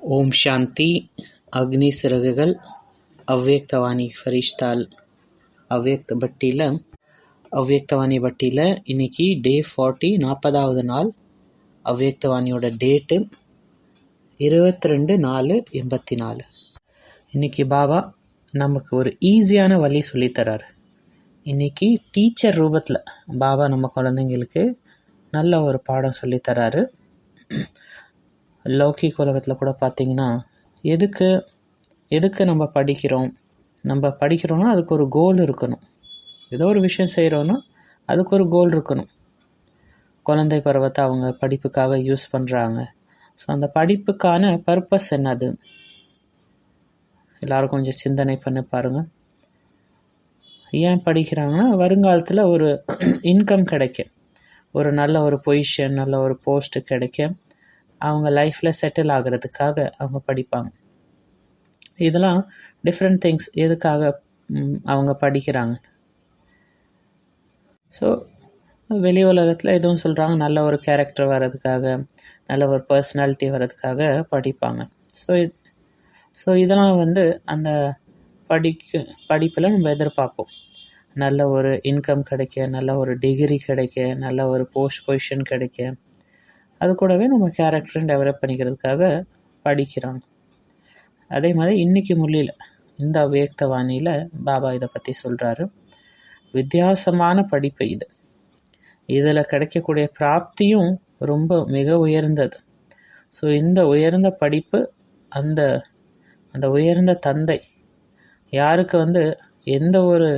ஓம் சாந்தி. அக்னி சிறகுகள் அவ்யக்தவாணி ஃபரிஷ்தால் அவ்யக்தவாணி பட்டியில் இன்னைக்கு டே 40 40வது நாள். அவ்யக்தவாணியோட டேட்டு 22/4/84. இன்னைக்கு பாபா நமக்கு ஒரு ஈஸியான வழி சொல்லித்தரார். இன்னைக்கு டீச்சர் ரூபத்தில் பாபா நம்ம குழந்தைங்களுக்கு நல்ல ஒரு பாடம் சொல்லித்தராரு. லௌகிக் உலகத்தில் கூட பார்த்திங்கன்னா எதுக்கு நம்ம படிக்கிறோம்னா அதுக்கு ஒரு கோல் இருக்கணும். ஏதோ ஒரு விஷயம் செய்கிறோன்னா அதுக்கு ஒரு கோல் இருக்கணும். குழந்தை பருவத்தை அவங்க படிப்புக்காக யூஸ் பண்ணுறாங்க. ஸோ அந்த படிப்புக்கான பர்பஸ் என்னது? எல்லோரும் கொஞ்சம் சிந்தனை பண்ணி பாருங்கள். ஏன் படிக்கிறாங்கன்னா வருங்காலத்தில் ஒரு இன்கம் கிடைக்க, ஒரு நல்ல ஒரு பொசிஷன், நல்ல ஒரு போஸ்ட்டு கிடைக்க, அவங்க லைஃப்பில் செட்டில் ஆகிறதுக்காக அவங்க படிப்பாங்க. இதெல்லாம் டிஃப்ரெண்ட் திங்ஸ். எதுக்காக அவங்க படிக்கிறாங்க? ஸோ வெளி உலகத்தில் எதுவும் சொல்கிறாங்க, நல்ல ஒரு கேரக்டர் வர்றதுக்காக, நல்ல ஒரு பர்சனாலிட்டி வர்றதுக்காக படிப்பாங்க. ஸோ இதெல்லாம் அந்த படிப்பில் நம்ம எதிர்பார்ப்போம். நல்ல ஒரு இன்கம் கிடைக்க, நல்ல ஒரு டிகிரி கிடைக்க, நல்ல ஒரு போஸ்ட் பொசிஷன் கிடைக்க, அது கூடவே நம்ம கேரக்டரும் டெவலப் பண்ணிக்கிறதுக்காக படிக்கிறாங்க. அதே மாதிரி இன்றைக்கி முரளியில் இந்த அவ்யக்தவாணியில் பாபா இதை பற்றி சொல்கிறாரு. வித்தியாசமான படிப்பு இது. இதில் கிடைக்கக்கூடிய பிராப்தியும் ரொம்ப மிக உயர்ந்தது. ஸோ இந்த உயர்ந்த படிப்பு அந்த உயர்ந்த தந்தை யாருக்கு எந்த ஒரு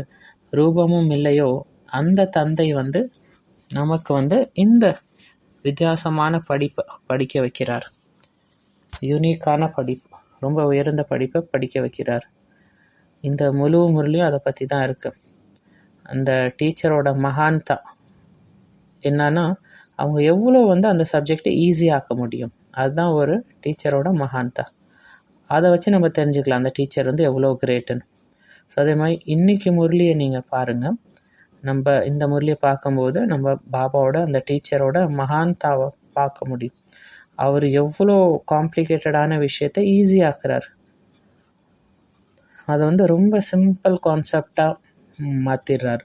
ரூபமும் இல்லையோ அந்த தந்தை நமக்கு இந்த வித்தியாசமான படிப்பை படிக்க வைக்கிறார். யூனிக்கான படிப்பு, ரொம்ப உயர்ந்த படிப்பை படிக்க வைக்கிறார். இந்த முழு முரளியும் அதை பற்றி தான் இருக்குது. அந்த டீச்சரோட மகான்தா என்னன்னா, அவங்க எவ்வளோ அந்த சப்ஜெக்டை ஈஸியாக்க முடியும், அதுதான் ஒரு டீச்சரோட மகான்தா. அதை வச்சு நம்ம தெரிஞ்சுக்கலாம் அந்த டீச்சர் எவ்வளோ கிரேட்டுன்னு. ஸோ அதே மாதிரி இன்றைக்கி முரளியை நீங்கள் பாருங்கள். நம்ம இந்த முரளியை பார்க்கும்போது நம்ம பாபாவோட அந்த டீச்சரோட மகான்தாவை பார்க்க முடியும். அவர் எவ்வளோ காம்ப்ளிகேட்டடான விஷயத்தை ஈஸியாக்குறார். அதை ரொம்ப சிம்பிள் கான்செப்டாக மாற்றிடுறார்.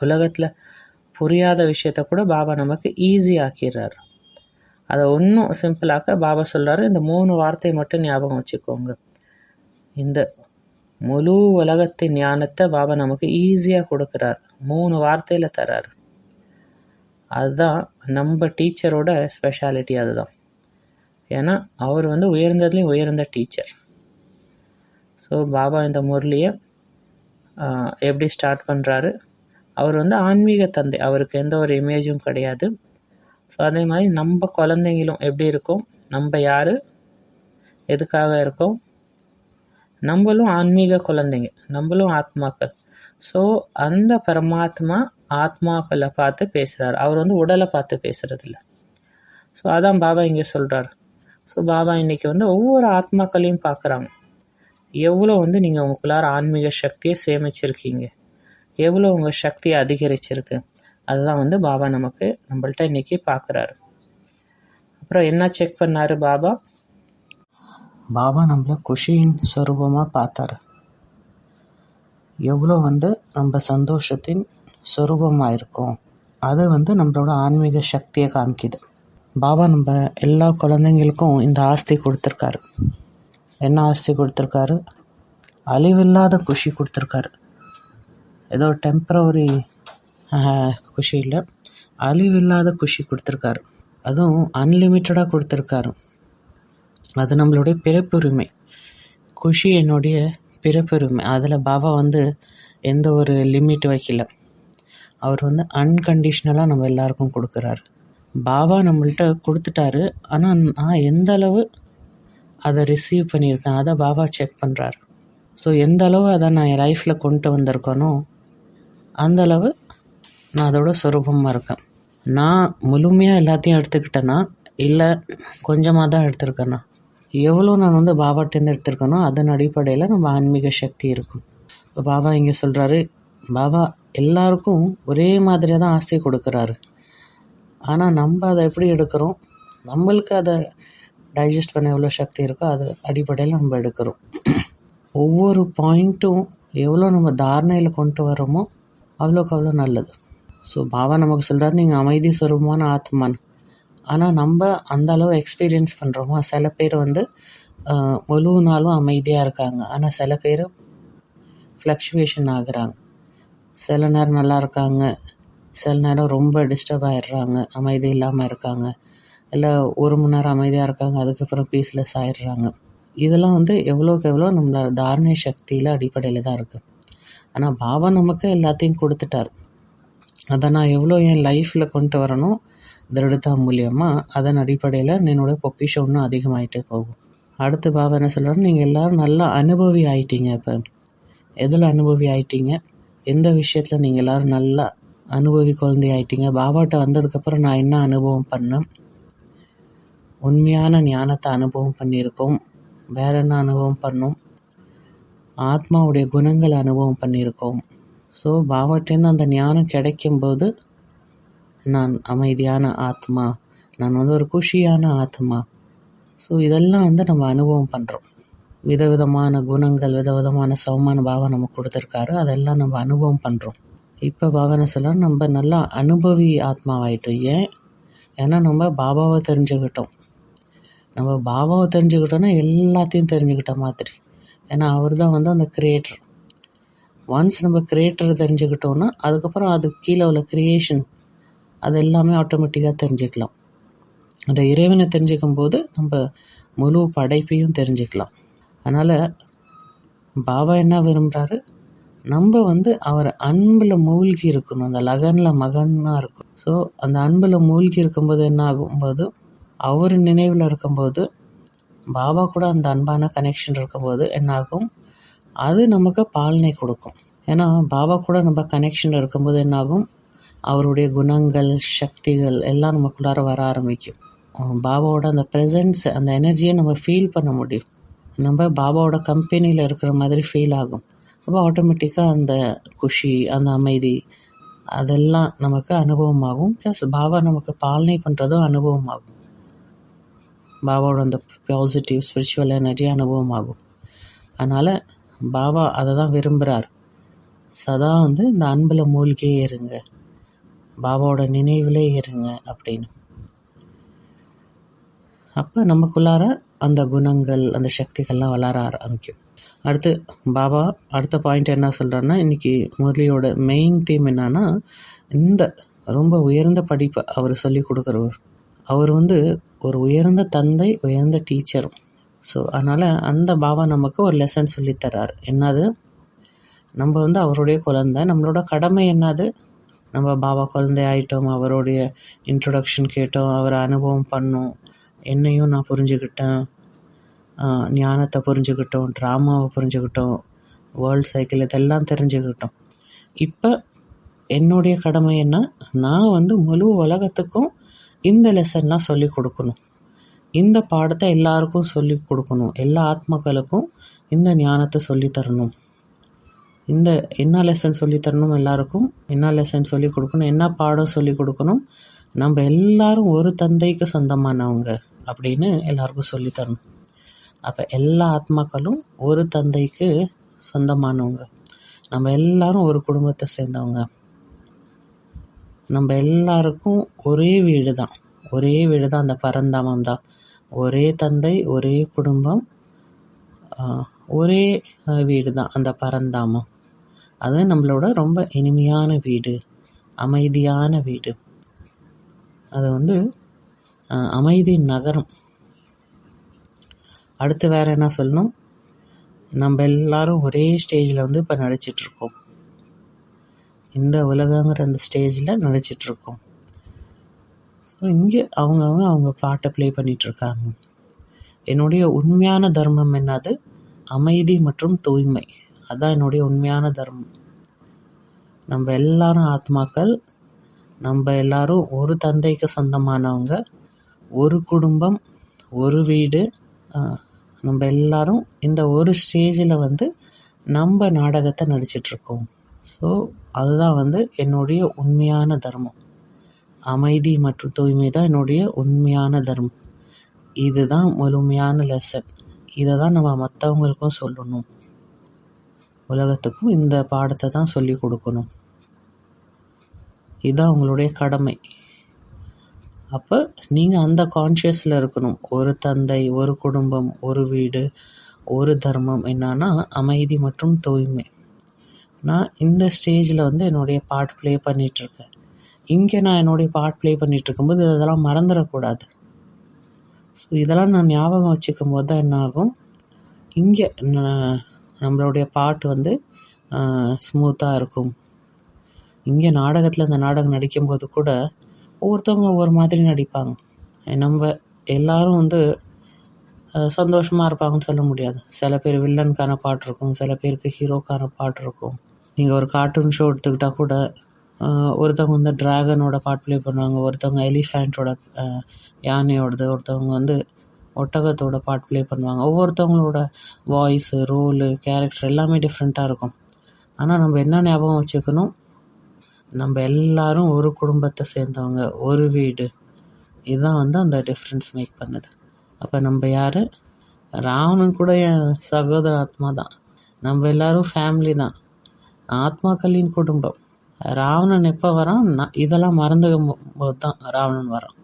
உலகத்தில் புரியாத விஷயத்த கூட பாபா நமக்கு ஈஸியாக்கிறார். அதை இன்னும் சிம்பிளாக்க பாபா சொல்கிறாரு, இந்த 3 வார்த்தையை மட்டும் ஞாபகம் வச்சுக்கோங்க. இந்த முழு உலகத்தின் ஞானத்தை பாபா நமக்கு ஈஸியாக கொடுக்குறார். 3 வார்த்தையில் தரார். அதுதான் நம்ம டீச்சரோட ஸ்பெஷாலிட்டி. அதுதான். ஏன்னா அவர் உயர்ந்ததுலேயும் உயர்ந்த டீச்சர். ஸோ பாபா இந்த முரளியை எப்படி ஸ்டார்ட் பண்ணுறாரு? அவர் ஆன்மீக தந்தை, அவருக்கு எந்த ஒரு இமேஜும் கிடையாது. ஸோ அதே மாதிரி நம்ம குழந்தைங்களும் எப்படி இருக்கும், நம்ம யார், எதுக்காக இருக்கோம், நம்மளும் ஆன்மீக குழந்தைங்க, நம்மளும் ஆத்மாக்கள். ஸோ அந்த பரமாத்மா ஆத்மாக்களை பார்த்து பேசுகிறார். அவர் உடலை பார்த்து பேசுகிறதில்ல. ஸோ அதான் பாபா இங்கே சொல்கிறார். ஸோ பாபா இன்றைக்கி ஒவ்வொரு ஆத்மாக்களையும் பார்க்குறாங்க. எவ்வளோ நீங்கள் உங்களுக்குள்ளார ஆன்மீக சக்தியை சேமிச்சிருக்கீங்க, எவ்வளோ உங்கள் சக்தியை அதிகரிச்சிருக்கு, அதுதான் பாபா நம்மள்ட்ட இன்றைக்கி பார்க்குறாரு. அப்புறம் என்ன செக் பண்ணார் பாபா? பாபா நம்மளை குஷியின் சொரூபமாக பார்த்தாரு. எவ்வளோ நம்ம சந்தோஷத்தின் சொரூபமாக இருக்கோம், அது நம்மளோட ஆன்மீக சக்தியை காமிக்குது. பாபா நம்ம எல்லா குழந்தைங்களுக்கும் இந்த ஆஸ்தி கொடுத்துருக்காரு. என்ன ஆஸ்தி கொடுத்துருக்காரு? அழிவில்லாத குஷி கொடுத்துருக்காரு. ஏதோ டெம்பரவரி குஷி இல்லை, அழிவில்லாத குஷி கொடுத்துருக்காரு. அதுவும் அன்லிமிட்டடாக கொடுத்துருக்காரு. அது நம்மளுடைய பிறப்புரிமை. குஷி என்னுடைய பிறப்புரிமை. அதில் பாபா எந்த ஒரு லிமிட் வைக்கல. அவர் அன்கண்டிஷ்னலாக நம்ம எல்லாருக்கும் கொடுக்குறாரு. பாபா நம்மள்கிட்ட கொடுத்துட்டாரு. ஆனால் நான் எந்த அளவு அதை ரிசீவ் பண்ணியிருக்கேன் அதை பாபா செக் பண்ணுறாரு. ஸோ எந்த அளவு அதை நான் என் லைஃப்பில் கொண்டு வந்திருக்கேனோ அந்தளவு நான் அதோட சொரூபமாக இருக்கேன். நான் முழுமையாக எல்லாத்தையும் எடுத்துக்கிட்டேன்னா இல்லை கொஞ்சமாக தான் எடுத்திருக்கேன்னா, எவ்வளோ நான் பாபாட்டேருந்து எடுத்திருக்கேனோ அதன் அடிப்படையில் நம்ம ஆன்மீக சக்தி இருக்கும். இப்போ பாபா இங்கே சொல்கிறாரு, பாபா எல்லாருக்கும் ஒரே மாதிரியாக தான் ஆஸ்தி கொடுக்குறாரு. ஆனால் நம்ம அதை எப்படி எடுக்கிறோம், நம்மளுக்கு அதை டைஜஸ்ட் பண்ண எவ்வளோ சக்தி இருக்கோ அது அடிப்படையில் நம்ம எடுக்கிறோம். ஒவ்வொரு பாயிண்ட்டும் எவ்வளோ நம்ம தாரணையில் கொண்டு வரோமோ அவ்வளோக்கு அவ்வளோ நல்லது. ஸோ பாபா நமக்கு சொல்கிறார், நீங்கள் அமைதி சுரூபமான ஆத்மான். ஆனால் நம்ம அந்த அளவு எக்ஸ்பீரியன்ஸ் பண்ணுறோமோ? சில பேர் முழு நாளும் அமைதியாக இருக்காங்க, ஆனால் சில பேர் ஃப்ளக்சுவேஷன் ஆகுறாங்க. சில நேரம் நல்லா இருக்காங்க, சில நேரம் ரொம்ப டிஸ்டர்ப் ஆகிடுறாங்க, அமைதி இல்லாமல் இருக்காங்க. இல்லை 1 மணி நேரம் அமைதியாக இருக்காங்க, அதுக்கப்புறம் பீஸ்லெஸ் ஆகிடுறாங்க. இதெல்லாம் எவ்வளோக்கு எவ்வளோ நம்மளோட தாரணை சக்தியில் அடிப்படையில் தான் இருக்குது. ஆனால் பாபா நமக்கு எல்லாத்தையும் கொடுத்துட்டார். அதை நான் எவ்வளோ என் லைஃப்பில் கொண்டு வரணும் திருடத்தா மூலியமாக, அதன் அடிப்படையில் என்னோடய பொக்கிஷம் இன்னும் அதிகமாகிட்டே போகும். அடுத்து பாபா என்ன சொல்கிறாரு, நீங்கள் எல்லோரும் நல்லா அனுபவி ஆகிட்டீங்க. இப்போ எதில் அனுபவி ஆகிட்டீங்க? எந்த விஷயத்தில் நீங்கள் எல்லோரும் நல்லா அனுபவி குழந்தை ஆகிட்டீங்க? பாபாட்ட வந்ததுக்கப்புறம் நான் என்ன அனுபவம் பண்ணேன்? உண்மையான ஞானத்தை அனுபவம் பண்ணியிருக்கோம். வேற என்ன அனுபவம் பண்ணோம்? ஆத்மாவுடைய குணங்களை அனுபவம் பண்ணியிருக்கோம். ஸோ பாபாட்டேருந்து அந்த ஞானம் கிடைக்கும்போது நான் அமைதியான ஆத்மா, நான் ஒரு குஷியான ஆத்மா. ஸோ இதெல்லாம் நம்ம அனுபவம் பண்ணுறோம். விதவிதமான குணங்கள், விதவிதமான சமமான பாபா நமக்கு கொடுத்துருக்காரு, அதெல்லாம் நம்ம அனுபவம் பண்ணுறோம். இப்போ பாபா என்ன சொல்கிறார், நம்ம நல்லா அனுபவி ஆத்மாவாயிட்டோம். ஏன்னா நம்ம பாபாவை தெரிஞ்சுக்கிட்டோம். நம்ம பாபாவை தெரிஞ்சுக்கிட்டோன்னா எல்லாத்தையும் தெரிஞ்சுக்கிட்ட மாதிரி. ஏன்னா அவர் தான் அந்த கிரியேட்டர். ஒன்ஸ் நம்ம கிரியேட்டரை தெரிஞ்சுக்கிட்டோன்னா அதுக்கப்புறம் அதுக்கு கீழே உள்ள கிரியேஷன் அது எல்லாமே ஆட்டோமேட்டிக்காக தெரிஞ்சுக்கலாம். அந்த இறைவனை தெரிஞ்சுக்கும் போது நம்ம முழு படைப்பையும் தெரிஞ்சுக்கலாம். அதனால் பாபா என்ன விரும்புகிறாரு, நம்ம அவர் அன்பில் மூழ்கி இருக்கணும், அந்த லகனில் மகனாக இருக்கும். ஸோ அந்த அன்பில் மூழ்கி இருக்கும்போது என்ன ஆகும்போது, அவர் நினைவில் இருக்கும்போது, பாபா கூட அந்த அன்பான கனெக்ஷன் இருக்கும்போது என்னாகும், அது நமக்கு பாலனை கொடுக்கும். ஏன்னா பாபா கூட நம்ம கனெக்ஷன் இருக்கும்போது என்னாகும், அவருடைய குணங்கள், சக்திகள் எல்லாம் நமக்குள்ளார வர ஆரம்பிக்கும். பாபாவோட அந்த ப்ரெசன்ஸ், அந்த எனர்ஜியை நம்ம ஃபீல் பண்ண முடியும். நம்ம பாபாவோட கம்பெனியில் இருக்கிற மாதிரி ஃபீல் ஆகும். அப்போ ஆட்டோமேட்டிக்காக அந்த குஷி, அந்த அமைதி அதெல்லாம் நமக்கு அனுபவமாகும். ப்ளஸ் பாபா நமக்கு பாலனை பண்ணுறதும் அனுபவமாகும். பாபாவோட அந்த பாசிட்டிவ் ஸ்பிரிச்சுவல் எனர்ஜி அனுபவமாகும். அதனால் பாபா அதை தான் விரும்புகிறார். சதா இந்த அன்பில் மூழ்கியே இருங்க, பாபாவோட நினைவிலே இருங்க அப்படின்னு. அப்போ நமக்குள்ளார அந்த குணங்கள், அந்த சக்திகள்லாம் வளர ஆரம்பிக்கும். அடுத்து பாபா அடுத்த பாயிண்ட் என்ன சொல்கிறாருன்னா, இன்றைக்கி முரளியோட மெயின் தீம் என்னன்னா, இந்த ரொம்ப உயர்ந்த படிப்பை அவர் சொல்லி கொடுக்குறவர். அவர் ஒரு உயர்ந்த தந்தை, உயர்ந்த டீச்சரும். ஸோ அதனால் அந்த பாபா நமக்கு ஒரு லெசன் சொல்லித்தரார். என்னது, நம்ம அவருடைய குழந்தை. நம்மளோட கடமை என்னது, நம்ம பாபா குழந்தை ஆகிட்டோம், அவருடைய இன்ட்ரொடக்ஷன் கேட்டோம், அவரை அனுபவம் பண்ணோம், என்னையும் நான் புரிஞ்சுக்கிட்டேன், ஞானத்தை புரிஞ்சுக்கிட்டோம், ட்ராமாவை புரிஞ்சுக்கிட்டோம், வேர்ல்ட் சைக்கிள் இதெல்லாம் தெரிஞ்சுக்கிட்டோம். இப்போ என்னுடைய கடமை என்ன, நான் முழு உலகத்துக்கும் இந்த லெசன்லாம் சொல்லி கொடுக்கணும். இந்த பாடத்தை எல்லாருக்கும் சொல்லி கொடுக்கணும். எல்லா ஆத்மாக்களுக்கும் இந்த ஞானத்தை சொல்லித்தரணும். இந்த என்ன லெசன் சொல்லித்தரணும், எல்லாருக்கும் என்ன லெசன் சொல்லி கொடுக்கணும், என்ன பாடம் சொல்லி கொடுக்கணும். நம்ம எல்லாரும் ஒரு தந்தைக்கு சொந்தமானவங்க அப்படின்னு எல்லாருக்கும் சொல்லித்தரணும். அப்போ எல்லா ஆத்மாக்களும் ஒரு தந்தைக்கு சொந்தமானவங்க. நம்ம எல்லாரும் ஒரு குடும்பத்தை சேர்ந்தவங்க. நம்ம எல்லாருக்கும் ஒரே வீடு தான், அந்த பரந்தாமம் தான். ஒரே தந்தை, ஒரே குடும்பம், ஒரே வீடு தான் அந்த பரந்தாமம். அது நம்மளோட ரொம்ப இனிமையான வீடு, அமைதியான வீடு. அது அமைதி நகரம். அடுத்து வேறு என்ன சொல்லணும், நம்ம எல்லாரும் ஒரே ஸ்டேஜில் இப்போ நடிச்சிட்ருக்கோம். இந்த உலகங்கிற அந்த ஸ்டேஜில் நடிச்சிட்ருக்கோம். ஸோ இங்கே அவங்க பாட்டை ப்ளே பண்ணிகிட்ருக்காங்க. என்னுடைய உண்மையான தர்மம் என்னது, அமைதி மற்றும் தூய்மை. அதுதான் என்னுடைய உண்மையான தர்மம். நம்ம எல்லாரும் ஆத்மாக்கள், நம்ம எல்லாரும் ஒரு தந்தைக்கு சொந்தமானவங்க, ஒரு குடும்பம், ஒரு வீடு. நம்ம எல்லாரும் இந்த ஒரு ஸ்டேஜில் நம்ம நாடகத்தை நடிச்சிட்ருக்கோம். ஸோ அதுதான் என்னுடைய உண்மையான தர்மம். அமைதி மற்றும் தூய்மை தான் என்னுடைய உண்மையான தர்மம். இதுதான் முழுமையான லெசன். இதை தான் நம்ம மற்றவங்களுக்கும் சொல்லணும். உலகத்துக்கும் இந்த பாடத்தை தான் சொல்லி கொடுக்கணும். இதுதான் உங்களுடைய கடமை. அப்போ நீங்கள் அந்த கான்ஷியஸில் இருக்கணும். ஒரு தந்தை, ஒரு குடும்பம், ஒரு வீடு, ஒரு தர்மம் என்னன்னா அமைதி மற்றும் தூய்மை. நான் இந்த ஸ்டேஜில் வந்து என்னுடைய பார்ட் ப்ளே பண்ணிகிட்ருக்கேன். இங்கே நான் என்னுடைய பார்ட் ப்ளே பண்ணிகிட்ருக்கும்போது இதெல்லாம் மறந்துடக்கூடாது. ஸோ இதெல்லாம் நான் ஞாபகம் வச்சுக்கும் போது தான் என்ன ஆகும், இங்கே நம்மளுடைய பார்ட் வந்து ஸ்மூத்தாக இருக்கும். இங்கே நாடகத்தில் இந்த நாடகம் நடிக்கும்போது கூட ஒவ்வொருத்தவங்க ஒவ்வொரு மாதிரி நடிப்பாங்க. நம்ம எல்லாரும் வந்து சந்தோஷமாக இருப்பாங்கன்னு சொல்ல முடியாது. சில பேர் வில்லனுக்கான பாட்டு இருக்கும், சில பேருக்கு ஹீரோக்கான பாட்டு இருக்கும். நீங்கள் ஒரு கார்ட்டூன் ஷோ எடுத்துக்கிட்டால் கூட ஒருத்தவங்க வந்து ட்ராகனோட பாட்டு ப்ளே பண்ணுவாங்க, ஒருத்தவங்க எலிஃபேண்ட்டோட யானையோடது, ஒருத்தவங்க வந்து ஒட்டகத்தோட பாட்டு ப்ளே பண்ணுவாங்க. ஒவ்வொருத்தவங்களோட வாய்ஸு, ரோலு, கேரக்டர் எல்லாமே டிஃப்ரெண்ட்டாக இருக்கும். ஆனால் நம்ம என்ன ஞாபகம் வச்சுக்கணும், நம்ம எல்லாரும் ஒரு குடும்பத்தை சேர்ந்தவங்க, ஒரு வீடு. இதுதான் வந்து அந்த டிஃப்ரென்ஸ் மேக் பண்ணுது. அப்போ நம்ம யார்? ராவணன் கூட என் சகோதர ஆத்மா தான். நம்ம எல்லோரும் ஃபேமிலி தான், ஆத்மாக்களின் குடும்பம். ராவணன் எப்போ வரான்? இதெல்லாம் மறந்துக்கும் போது தான் ராவணன் வரான்.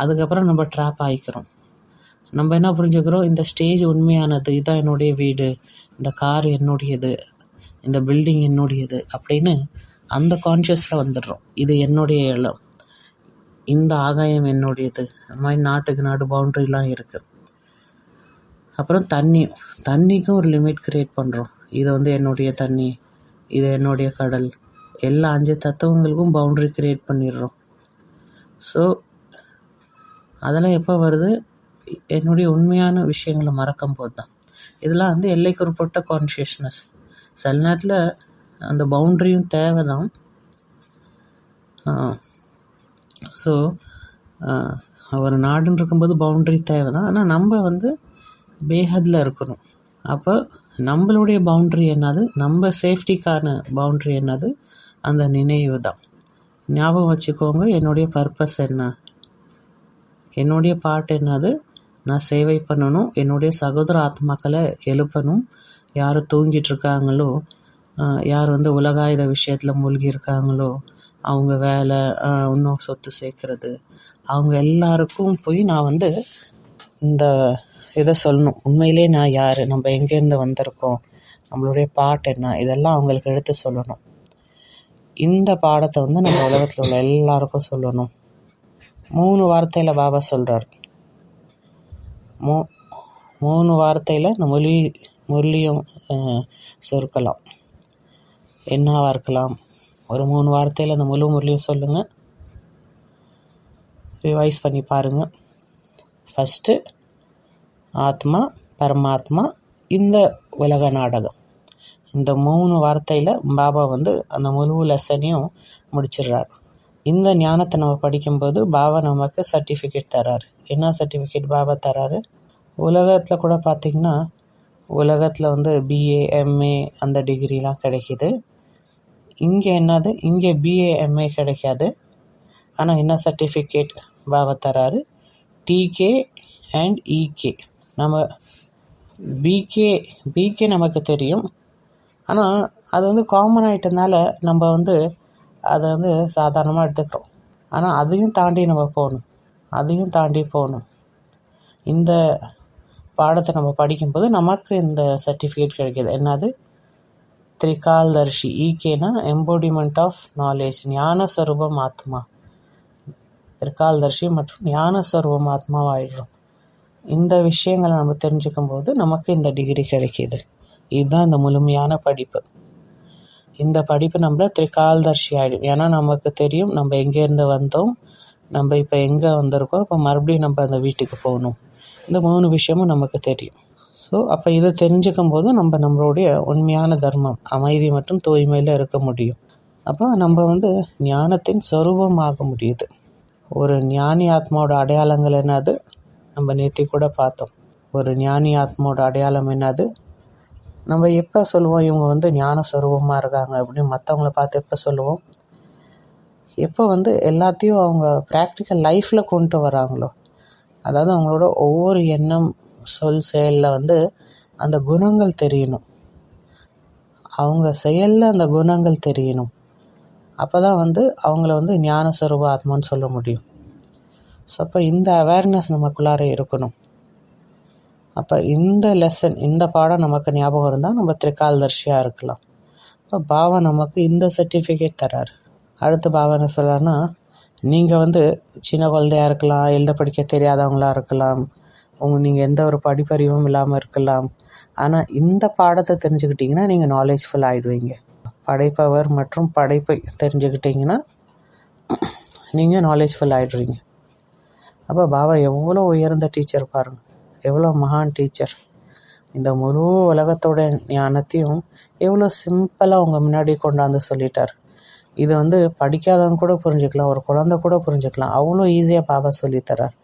அதுக்கப்புறம் நம்ம ட்ராப் ஆகிக்கிறோம். நம்ம என்ன புரிஞ்சுக்கிறோம், இந்த ஸ்டேஜ் உண்மையானது, இதுதான் என்னுடைய வீடு, இந்த கார் என்னுடையது, இந்த பில்டிங் என்னுடையது அப்படின்னு அந்த கான்ஷியஸில் வந்துடுறோம். இது என்னுடைய இடம், இந்த ஆகாயம் என்னுடையது. அந்த மாதிரி நாட்டுக்கு நாடு பவுண்ட்ரிலாம் இருக்குது. அப்புறம் தண்ணிக்கும் ஒரு லிமிட் க்ரியேட் பண்ணுறோம். இது வந்து என்னுடைய தண்ணி, இது என்னுடைய கடல், எல்லா 5 தத்துவங்களுக்கும் பவுண்ட்ரி க்ரியேட் பண்ணிடுறோம். ஸோ அதெல்லாம் எப்போ வருது? என்னுடைய உண்மையான விஷயங்களை மறக்கும் போது தான். இதெல்லாம் வந்து எல்லைக்குட்பட்ட கான்ஷியஸ்னஸ். சில நேரத்தில் அந்த பவுண்ட்ரியும் தேவை தான். ஸோ ஒரு நாடுன்னு இருக்கும்போது பவுண்ட்ரி தேவை தான். ஆனால் நம்ம வந்து பேஹதில் இருக்கணும். அப்போ நம்மளுடைய பவுண்ட்ரி என்னது, நம்ம சேஃப்டிக்கான பவுண்ட்ரி என்னது, அந்த நினைவு தான். ஞாபகம் வச்சுக்கோங்க, என்னுடைய பர்பஸ் என்ன, என்னுடைய பாட்டு என்னது, நான் சேவை பண்ணணும், என்னுடைய சகோதர ஆத்மாக்களை எழுப்பணும். யார் தூங்கிட்டு இருக்காங்களோ, யார் வந்து உலகாயுத விஷயத்தில் மூழ்கி இருக்காங்களோ, அவங்க வேலை, இன்னும் சொத்து சேர்க்கறது, அவங்க எல்லாருக்கும் போய் நான் வந்து இந்த இதை சொல்லணும். உண்மையிலே நான் யார், நம்ம எங்கேருந்து வந்திருக்கோம், நம்மளுடைய பாட்டு என்ன, இதெல்லாம் அவங்களுக்கு எடுத்து சொல்லணும். இந்த பாடத்தை வந்து நம்ம உலகத்தில் உள்ள எல்லாருக்கும் சொல்லணும். 3 வார்த்தையில் பாபா சொல்கிறார். 3 வார்த்தையில் இந்த முரளியும் சொற்கலாம். என்னவாக இருக்கலாம்? ஒரு 3 வார்த்தையில் அந்த முழு முரளியும் சொல்லுங்கள். ரிவைஸ் பண்ணி பாருங்கள். ஃபஸ்ட்டு ஆத்மா, பரமாத்மா, இந்த உலக நாடகம். இந்த 3 வார்த்தையில் பாபா வந்து அந்த முழு லெசனையும் முடிச்சிடுறார். இந்த ஞானத்தை நம்ம படிக்கும்போது பாபா நமக்கு சர்டிஃபிகேட் தராரு. என்ன சர்டிஃபிகேட் பாபா தராரு? உலகத்தில் கூட பார்த்திங்கன்னா, உலகத்தில் வந்து பிஏ, எம்ஏ அந்த டிகிரிலாம் கிடைக்கிது. இங்கே என்னது, இங்கே பிஏ, எம்ஏ கிடைக்காது. ஆனால் என்ன சர்டிஃபிகேட் பாபா தராரு? DK and EK. நம்ம பிகே நமக்கு தெரியும், ஆனால் அது வந்து காமன் ஆகிட்டதுனால நம்ம வந்து அதை வந்து சாதாரணமாக எடுத்துக்கிறோம். ஆனால் அதையும் தாண்டி போகணும். இந்த பாடத்தை நம்ம படிக்கும்போது நமக்கு இந்த சர்டிஃபிகேட் கிடைக்கிது. என்னது? திரிகால்தர்ஷி. ஈகேனா எம்போடிமெண்ட் ஆஃப் நாலேஜ், ஞான ஸ்வரூபம் ஆத்மா. திரிகால்தர்ஷி மற்றும் ஞான ஸ்வரூபம் ஆத்மாவாயிடுறோம். இந்த விஷயங்களை நம்ம தெரிஞ்சுக்கும் போது நமக்கு இந்த டிகிரி கிடைக்கிது. இதுதான் இந்த முழுமையான படிப்பு. இந்த படிப்பு நம்மள திரிகால்தர்ஷி ஆகிடும். ஏன்னா நமக்கு தெரியும் நம்ம எங்கேருந்து வந்தோம், நம்ம இப்போ எங்கே வந்திருக்கோம், இப்போ மறுபடியும் நம்ம அந்த வீட்டுக்கு போகணும். இந்த 3 விஷயமும் நமக்கு தெரியும். ஸோ அப்போ இதை தெரிஞ்சுக்கும் போது நம்மளுடைய உண்மையான தர்மம், அமைதி மற்றும் தூய்மையில் இருக்க முடியும். அப்போ நம்ம வந்து ஞானத்தின் சொரூபமாக முடியுது. ஒரு ஞானி ஆத்மாவோட அடையாளங்கள் என்னது? நம்ம நேற்று கூட பார்த்தோம். ஒரு ஞானி ஆத்மாவோட அடையாளம் என்னது? நம்ம எப்போ சொல்லுவோம் இவங்க வந்து ஞான ஸ்வரூபமாக இருக்காங்க அப்படின்னு மற்றவங்கள பார்த்து எப்போ சொல்லுவோம்? எப்போ வந்து எல்லாத்தையும் அவங்க ப்ராக்டிக்கல் லைஃப்பில் கொண்டு வராங்களோ அதாவது அவங்களோட ஒவ்வொரு எண்ணம் சொல் செயலில் வந்து அந்த குணங்கள் தெரியணும். அவங்க செயலில் அந்த குணங்கள் தெரியணும். அப்போ தான் வந்து அவங்கள வந்து ஞான ஸ்வரூப ஆத்மான்னு சொல்ல முடியும். ஸோ அப்போ இந்த அவேர்னஸ் நமக்குள்ளார இருக்கணும். அப்போ இந்த லெசன், இந்த பாடம் நமக்கு ஞாபகம் இருந்தால் நம்ம திரிகால்தர்ஷியாக இருக்கலாம். இப்போ பாபா நமக்கு இந்த சர்டிஃபிகேட் தராரு. அடுத்து பாபா என்ன சொல்கிறாருன்னா, நீங்கள் வந்து சின்ன குழந்தையாக இருக்கலாம், எழுத படிக்க தெரியாதவங்களாக இருக்கலாம், நீங்கள் எந்த ஒரு படிப்பறிவும் இல்லாமல் இருக்கலாம். ஆனால் இந்த பாடத்தை தெரிஞ்சுக்கிட்டிங்கன்னா நீங்கள் நாலேஜ்ஃபுல் ஆகிடுவீங்க. படைப்பவர் மற்றும் படைப்பை தெரிஞ்சுக்கிட்டிங்கன்னா நீங்கள் நாலேஜ்ஃபுல் ஆகிடுவீங்க. அப்போ பாபா எவ்வளோ உயர்ந்த டீச்சர் பாருங்கள், எவ்வளோ மகான் டீச்சர். இந்த முழு உலகத்தோட ஞானத்தையும் எவ்வளோ சிம்பிளாக அவங்க முன்னாடி கொண்டாந்து சொல்லிட்டார். இது வந்து படிக்காதவங்க கூட புரிஞ்சுக்கலாம், ஒரு குழந்தை கூட புரிஞ்சுக்கலாம். அவ்வளோ ஈஸியாக பாபா சொல்லித்தரார்.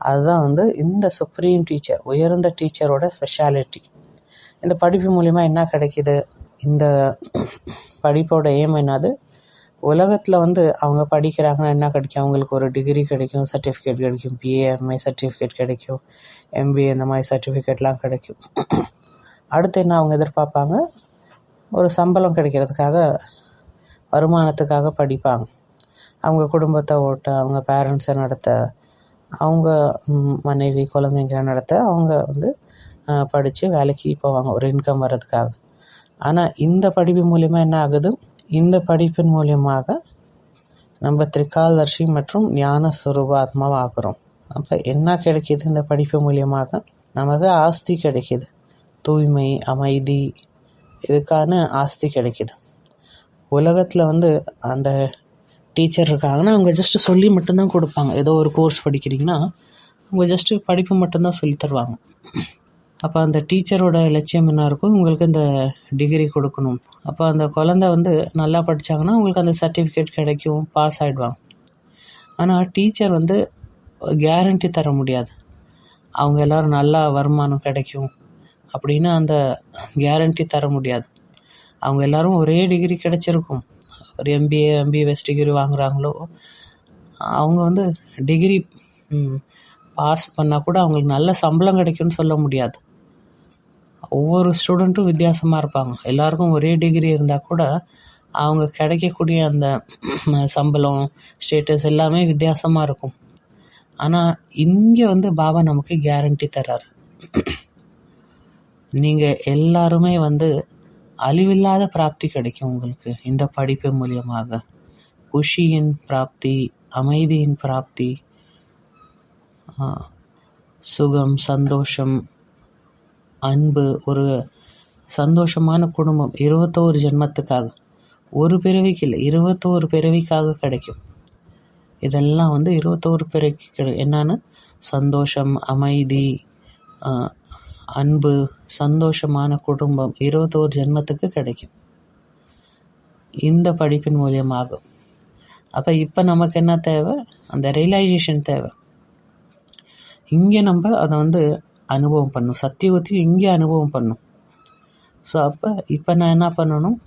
அதுதான் வந்து இந்த சுப்ரீம் டீச்சர், உயர்ந்த டீச்சரோட ஸ்பெஷாலிட்டி. இந்த படிப்பு மூலிமா என்ன கிடைக்கிது? இந்த படிப்போட எய்ம் என்னது? உலகத்தில் வந்து அவங்க படிக்கிறாங்கன்னா என்ன கிடைக்கும்? அவங்களுக்கு ஒரு டிகிரி கிடைக்கும், சர்டிஃபிகேட் கிடைக்கும், பிஏ எம்ஏ சர்டிஃபிகேட் கிடைக்கும், எம்பிஏ இந்த மாதிரி சர்டிஃபிகேட்லாம் கிடைக்கும். அடுத்து என்ன அவங்க எதிர்பார்ப்பாங்க? ஒரு சம்பளம் கிடைக்கிறதுக்காக, வருமானத்துக்காக படிப்பாங்க. அவங்க குடும்பத்தை ஓட்ட, அவங்க பேரண்ட்ஸை நடத்த, அவங்க மனைவி குழந்தைங்களை நடத்த அவங்க வந்து படித்து வேலைக்கு போவாங்க ஒரு இன்கம் வர்றதுக்காக. ஆனால் இந்த படிப்பு மூலிமா என்ன ஆகுது? இந்த படிப்பின் மூலியமாக நம்ம திரிகால்தர்ஷி மற்றும் ஞான ஸ்வரூப ஆத்மாவை ஆக்குறோம். அப்போ என்ன கிடைக்கிது? இந்த படிப்பு மூலியமாக நமக்கு ஆஸ்தி கிடைக்கிது, தூய்மை, அமைதி, இதுக்கான ஆஸ்தி கிடைக்கிது. உலகத்தில் வந்து அந்த டீச்சர் இருக்காங்கன்னா அவங்க ஜஸ்ட்டு சொல்லி மட்டும்தான் கொடுப்பாங்க. ஏதோ ஒரு கோர்ஸ் படிக்கிறீங்கன்னா அவங்க ஜஸ்ட்டு படிப்பு மட்டும்தான் சொல்லி தருவாங்க. அப்போ அந்த டீச்சரோட லட்சியம் என்ன இருக்கும்? உங்களுக்கு இந்த டிகிரி கொடுக்கணும். அப்போ அந்த குழந்தை வந்து நல்லா படித்தாங்கன்னா உங்களுக்கு அந்த சர்டிஃபிகேட் கிடைக்கும், பாஸ் ஆகிடுவாங்க. ஆனால் டீச்சர் வந்து கேரண்டி தர முடியாது அவங்க எல்லோரும் நல்லா வருமானம் கிடைக்கும் அப்படின்னு அந்த கேரண்டி தர முடியாது. அவங்க எல்லோரும் ஒரே டிகிரி கிடைச்சிருக்கும். ஒரு எம்பிஏஎஸ் டிகிரி வாங்குகிறாங்களோ அவங்க வந்து டிகிரி பாஸ் பண்ணால் கூட அவங்களுக்கு நல்ல சம்பளம் கிடைக்கும்னு சொல்ல முடியாது. ஒவ்வொரு ஸ்டூடெண்ட்டும் வித்தியாசமாக இருப்பாங்க. எல்லாருக்கும் ஒரே டிகிரி இருந்தால் கூட அவங்க கிடைக்கக்கூடிய அந்த சம்பளம், ஸ்டேட்டஸ் எல்லாமே வித்தியாசமாக இருக்கும். ஆனால் இங்கே வந்து பாபா நமக்கு கேரண்டி தர்றார். நீங்கள் எல்லாருமே வந்து அழிவில்லாத பிராப்தி கிடைக்கும் உங்களுக்கு இந்த படிப்பு மூலியமாக. குஷியின் பிராப்தி, அமைதியின் பிராப்தி, சுகம், சந்தோஷம், அன்பு, ஒரு சந்தோஷமான குடும்பம் 21 ஜென்மத்துக்காக, ஒரு பிறவிக்கு இல்லை 21 பிறவிக்காக கிடைக்கும். இதெல்லாம் வந்து 21 பிறவிக்கு கிடைக்கும். என்னன்னு? சந்தோஷம், அமைதி, அன்பு, சந்தோஷமான குடும்பம் 21 ஜென்மத்துக்கு கிடைக்கும் இந்த படிப்பின் மூலியமாக. அப்போ இப்போ நமக்கு என்ன தேவை? அந்த ரியலைசேஷன் தேவை. இங்கே நம்ம அதை வந்து அனுபவம் பண்ணணும். சத்தியவத்தையும் இங்கே அனுபவம் பண்ணணும். ஸோ அப்போ இப்போ நான் என்ன பண்ணணும்?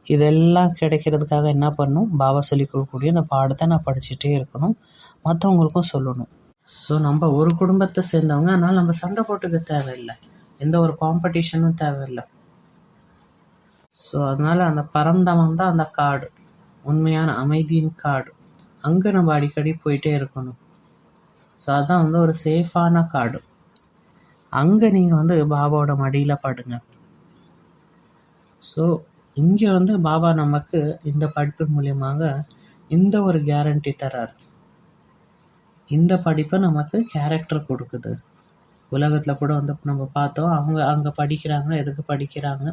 இதெல்லாம் கிடைக்கிறதுக்காக என்ன பண்ணணும்? பாபா சொல்லிக் கொடுக்கக்கூடிய இந்த பாடத்தை நான் படிச்சுட்டே இருக்கணும், மற்றவங்களுக்கும் சொல்லணும். ஸோ நம்ம ஒரு குடும்பத்தை சேர்ந்தவங்க, அதனால் நம்ம சண்டை போட்டுக்க தேவையில்லை, எந்த ஒரு காம்படிஷனும் தேவையில்லை. ஸோ அதனால் அந்த பரந்தமம் தான் அந்த காடு, உண்மையான அமைதியின் காடு. அங்கே நம்ம அடிக்கடி போயிட்டே இருக்கணும். ஸோ அதுதான் வந்து ஒரு சேஃபான காடு. அங்கே நீங்கள் வந்து பாபாவோட மடியில் படுங்க. ஸோ இங்கே வந்து பாபா நமக்கு இந்த படிப்பு மூலியமாக இந்த ஒரு கேரண்டி தர்றார். இந்த படிப்பை நமக்கு கேரக்டர் கொடுக்குது. உலகத்தில் கூட வந்து நம்ம பார்த்தோம், அவங்க அங்கே படிக்கிறாங்க. எதுக்கு படிக்கிறாங்க?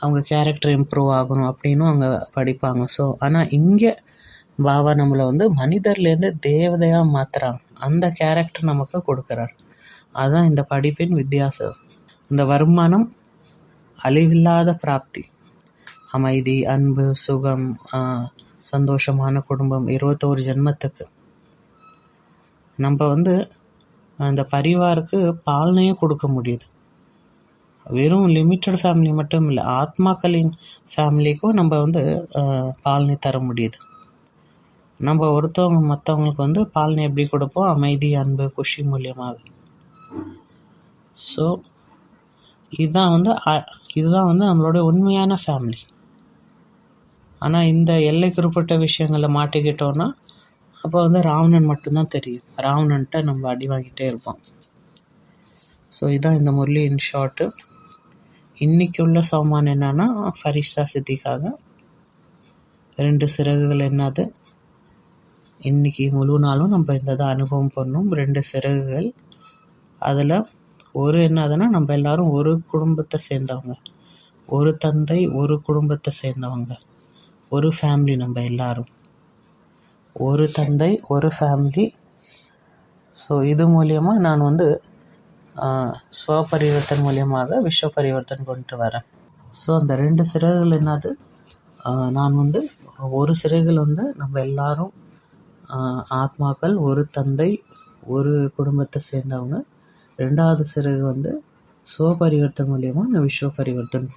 அவங்க கேரக்டர் இம்ப்ரூவ் ஆகணும் அப்படின்னு அவங்க படிப்பாங்க. ஸோ ஆனால் இங்கே பாபா நம்மளை வந்து மனிதர்லேருந்து தேவதையாக மாற்றுறாங்க. அந்த கேரக்டர் நமக்கு கொடுக்குறார். அதுதான் இந்த படிப்பின் வித்தியாசம். இந்த வருமானம், அழிவில்லாத பிராப்தி, அமைதி, அன்பு, சுகம், சந்தோஷமான குடும்பம் 21 ஜென்மத்துக்கு. நம்ம வந்து அந்த பரிவாருக்கு பாலனையே கொடுக்க முடியுது. வெறும் லிமிட்டட் ஃபேமிலி மட்டும் இல்லை, ஆத்மாக்களின் ஃபேமிலிக்கும் நம்ம வந்து பாலனை தர முடியுது. நம்ம ஒருத்தவங்க மற்றவங்களுக்கு வந்து பாலனை எப்படி கொடுப்போம்? அமைதி, அன்பு, குஷி மூலியமாக. ஸோ இதுதான் வந்து நம்மளோட உண்மையான ஃபேமிலி. ஆனால் இந்த எல்லைக்குட்பட்ட விஷயங்களில் மாட்டிக்கிட்டோன்னா அப்போ வந்து ராவணன் மட்டும்தான் தெரியும். ராவணன்ட்ட நம்ம அடி வாங்கிட்டே இருப்போம். ஸோ இதுதான் இந்த முரளி இன் ஷார்ட்டு. இன்றைக்கி உள்ள சௌமான் என்னன்னா, ஃபரிஷ்தா சித்திக்காக 2 சிறகுகள் என்னது, இன்றைக்கி முழு நாளும் நம்ம இந்த தான் அனுபவம் பண்ணணும். 2 சிறகுகள். அதில் ஒரு என்னதுன்னா, நம்ம எல்லோரும் ஒரு குடும்பத்தை சேர்ந்தவங்க, ஒரு தந்தை, ஒரு குடும்பத்தை சேர்ந்தவங்க, ஒரு ஃபேமிலி. நம்ம எல்லோரும் ஒரு தந்தை, ஒரு ஃபேமிலி. ஸோ இது மூலியமாக நான் வந்து ஸ்வபரிவர்த்தன் மூலியமாக விஸ்வ பரிவர்த்தன் கொண்டு வரேன். ஸோ அந்த 2 சிறகுகள் என்னது, நான் வந்து ஒரு சிறகுகள் வந்து நம்ம எல்லாரும் ஆத்மாக்கள், ஒரு தந்தை, ஒரு குடும்பத்தை சேர்ந்தவங்க. 2வது சிறகு வந்து ஸ்வபரிவர்த்தன் மூலியமாக நான் விஸ்வ பரிவர்த்தன்